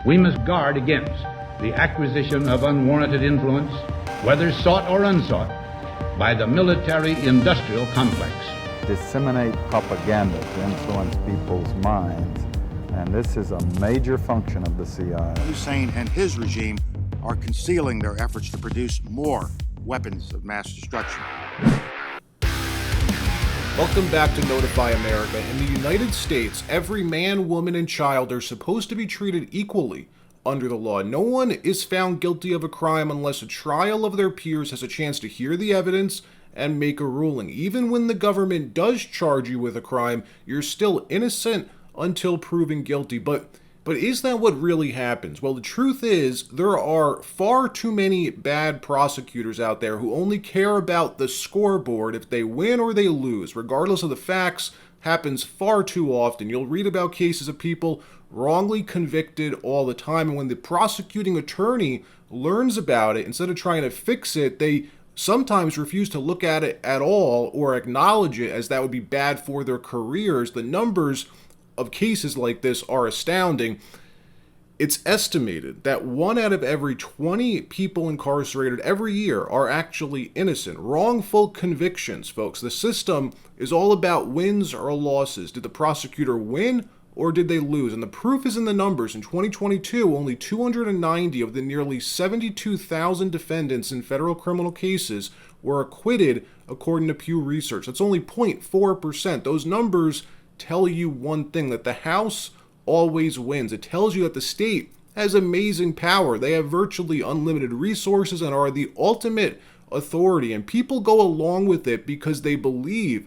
We must guard against the acquisition of unwarranted influence, whether sought or unsought, by the military-industrial complex. Disseminate propaganda to influence people's minds, and this is a major function of the CIA. Hussein and his regime are concealing their efforts to produce more weapons of mass destruction. Welcome back to Notify America. In the United States, every man, woman, and child are supposed to be treated equally under the law. No one is found guilty of a crime unless a trial of their peers has a chance to hear the evidence and make a ruling. Even when the government does charge you with a crime, you're still innocent until proven guilty. But is that what really happens? Well, the truth is there are far too many bad prosecutors out there who only care about the scoreboard. If they win or they lose, regardless of the facts, happens far too often. You'll read about cases of people wrongly convicted all the time, and when the prosecuting attorney learns about it, instead of trying to fix it, they sometimes refuse to look at it at all or acknowledge it, as that would be bad for their careers. The numbers of cases like this are astounding. It's estimated that 1 out of every 20 people incarcerated every year are actually innocent. Wrongful convictions, folks. The system is all about wins or losses. Did the prosecutor win or did they lose? And the proof is in the numbers. In 2022, only 290 of the nearly 72,000 defendants in federal criminal cases were acquitted, according to Pew Research. That's only 0.4%. Those numbers tell you one thing, that the House always wins. It tells you that the state has amazing power. They have virtually unlimited resources and are the ultimate authority. And people go along with it because they believe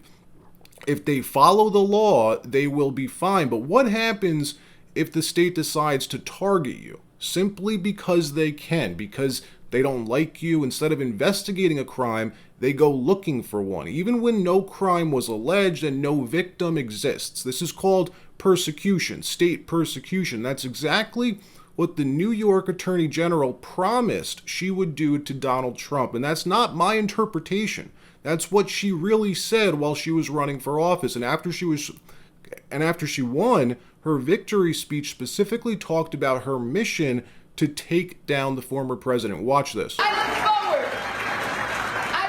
if they follow the law, they will be fine. But what happens if the state decides to target you simply because they can, because they don't like you? Instead of investigating a crime, they go looking for one, even when no crime was alleged and no victim exists. This is called persecution, state persecution. That's exactly what the New York Attorney General promised she would do to Donald Trump. And that's not my interpretation. That's what she really said while she was running for office. And after she won, her victory speech specifically talked about her mission to take down the former president. Watch this. I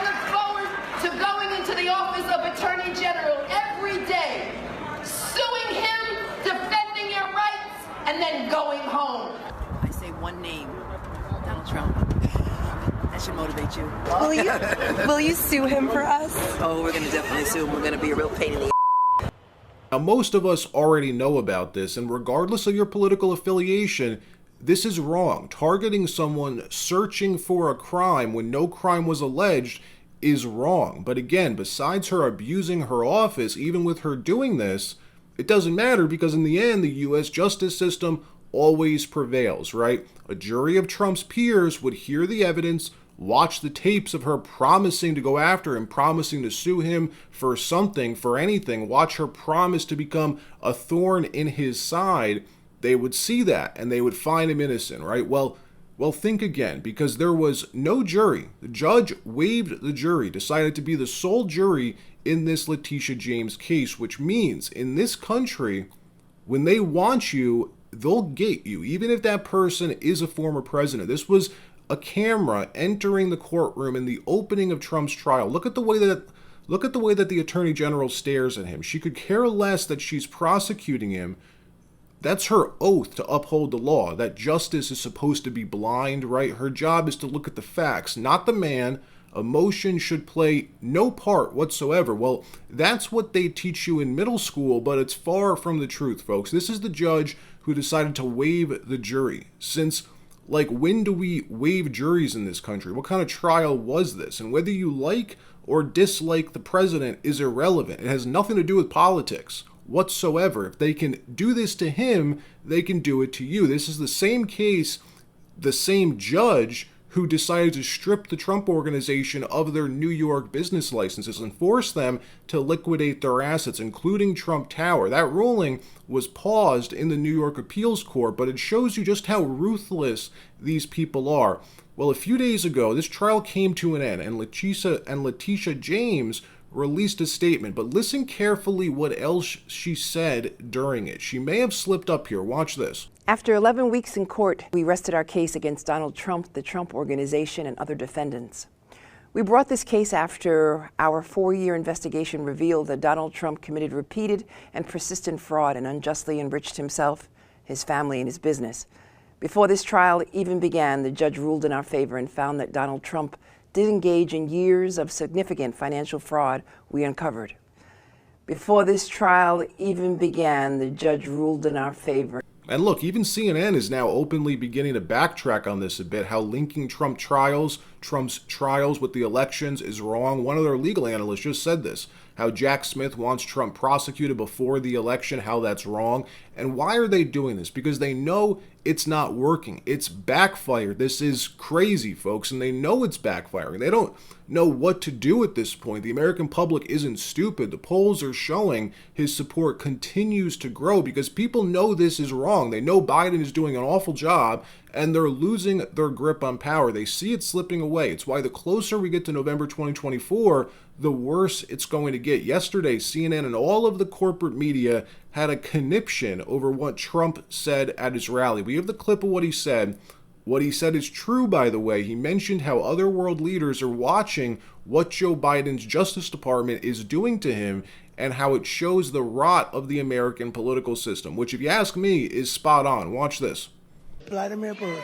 look forward to going into the office of Attorney General every day, suing him, defending your rights, and then going home. I say one name, Donald Trump. That should motivate you. Will you sue him for us? Oh, we're going to definitely sue him. We're going to be a real pain in the Now, most of us already know about this, and regardless of your political affiliation, this is wrong. Targeting someone searching for a crime when no crime was alleged is wrong. But again, besides her abusing her office, even with her doing this, it doesn't matter, because in the end, the U.S. justice system always prevails, right? A jury of Trump's peers would hear the evidence, watch the tapes of her promising to go after him, promising to sue him for something, for anything, watch her promise to become a thorn in his side. They would see that and they would find him innocent, right? Well, think again, because there was no jury. The judge waived the jury, decided to be the sole jury in this Leticia James case, which means in this country, when they want you, they'll get you, even if that person is a former president. This was a camera entering the courtroom in the opening of Trump's trial. Look at the way that the Attorney General stares at him. She could care less that she's prosecuting him. That's her oath to uphold the law, that justice is supposed to be blind, right? Her job is to look at the facts, not the man. Emotion should play no part whatsoever. Well, that's what they teach you in middle school, but it's far from the truth, folks. This is the judge who decided to waive the jury. Since, when do we waive juries in this country? What kind of trial was this? And whether you like or dislike the president is irrelevant. It has nothing to do with politics whatsoever. If they can do this to him, they can do it to you. This is the same case, the same judge who decided to strip the Trump organization of their New York business licenses and force them to liquidate their assets, including Trump Tower. That ruling was paused in the New York Appeals Court, but it shows you just how ruthless these people are. Well, a few days ago, this trial came to an end, and Leticia James released a statement, but listen carefully what else she said during it. She may have slipped up here. Watch this. After 11 weeks in court, we rested our case against Donald Trump, the Trump Organization, and other defendants. We brought this case after our 4-year investigation revealed that Donald Trump committed repeated and persistent fraud and unjustly enriched himself, his family, and his business. Before this trial even began, the judge ruled in our favor and found that Donald Trump did engage in years of significant financial fraud we uncovered. Before this trial even began, the judge ruled in our favor. And look, even CNN is now openly beginning to backtrack on this a bit, how linking Trump's trials with the elections is wrong. One of their legal analysts just said this, how Jack Smith wants Trump prosecuted before the election, how that's wrong. And why are they doing this? Because they know it's not working. It's backfired. This is crazy, folks, and they know it's backfiring. They don't know what to do at this point. The American public isn't stupid. The polls are showing his support continues to grow because people know this is wrong. They know Biden is doing an awful job, and they're losing their grip on power. They see it slipping away. It's why the closer we get to November 2024, the worse it's going to get. Yesterday, CNN and all of the corporate media had a conniption over what Trump said at his rally. We have the clip of what he said. What he said is true, by the way. He mentioned how other world leaders are watching what Joe Biden's Justice Department is doing to him and how it shows the rot of the American political system, which, if you ask me, is spot on. Watch this. Vladimir Putin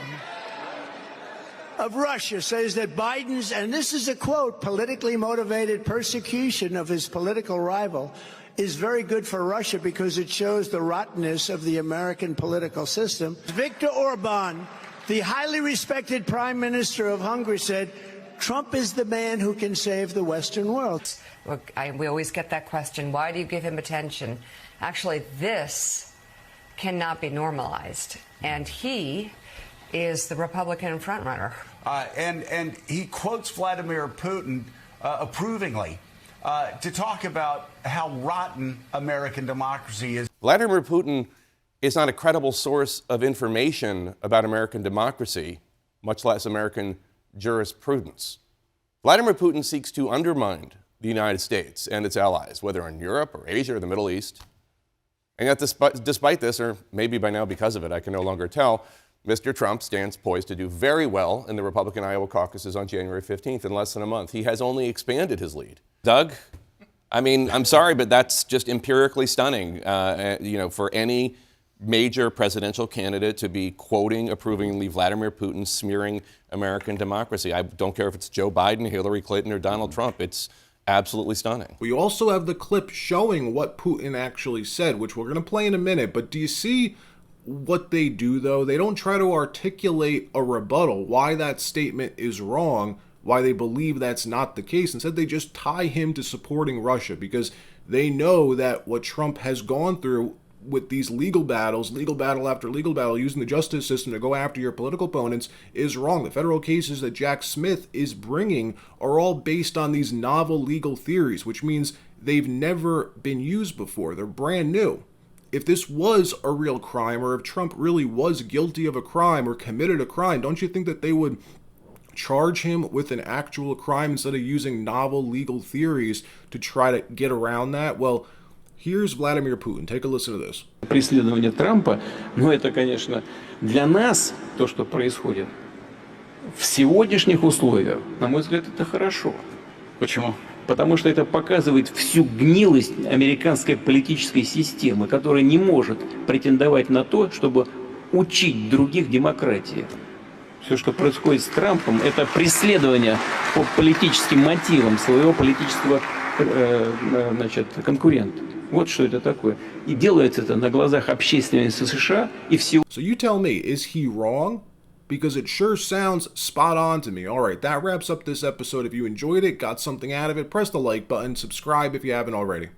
of Russia says that Biden's, and this is a quote, politically motivated persecution of his political rival is very good for Russia because it shows the rottenness of the American political system. Viktor Orban, the highly respected Prime Minister of Hungary, said Trump is the man who can save the Western world. Look, we always get that question, why do you give him attention? Actually, this cannot be normalized. And he is the Republican frontrunner. And he quotes Vladimir Putin approvingly to talk about how rotten American democracy is. Vladimir Putin is not a credible source of information about American democracy, much less American jurisprudence. Vladimir Putin seeks to undermine the United States and its allies, whether in Europe or Asia or the Middle East. And yet, despite this, or maybe by now because of it, I can no longer tell, Mr. Trump stands poised to do very well in the Republican Iowa caucuses on January 15th in less than a month. He has only expanded his lead. Doug, I mean, I'm sorry, but that's just empirically stunning, for any major presidential candidate to be quoting approvingly Vladimir Putin smearing American democracy. I don't care if it's Joe Biden, Hillary Clinton, or Donald Trump. It's absolutely stunning. We also have the clip showing what Putin actually said, which we're going to play in a minute. But do you see what they do, though? They don't try to articulate a rebuttal, why that statement is wrong, why they believe that's not the case. Instead, they just tie him to supporting Russia because they know that what Trump has gone through with these legal battles, legal battle after legal battle, using the justice system to go after your political opponents is wrong. The federal cases that Jack Smith is bringing are all based on these novel legal theories, which means they've never been used before. They're brand new. If this was a real crime, or if Trump really was guilty of a crime or committed a crime, don't you think that they would charge him with an actual crime instead of using novel legal theories to try to get around that? Well, here's Vladimir Putin. Take a listen to this. Преследование Трампа, но это, конечно, для нас то, что происходит в сегодняшних условиях, на мой взгляд, это хорошо. Почему? Потому что это показывает всю гнилость американской политической системы, которая не может претендовать на то, чтобы учить других демократии. Все, что происходит с Трампом, это преследование по политическим мотивам своего политического конкурента. Вот что это такое. И делается это на глазах общественности США и всего. So you tell me, is he wrong? Because it sure sounds spot on to me. All right, that wraps up this episode. If you enjoyed it, got something out of it, press the like button, subscribe if you haven't already.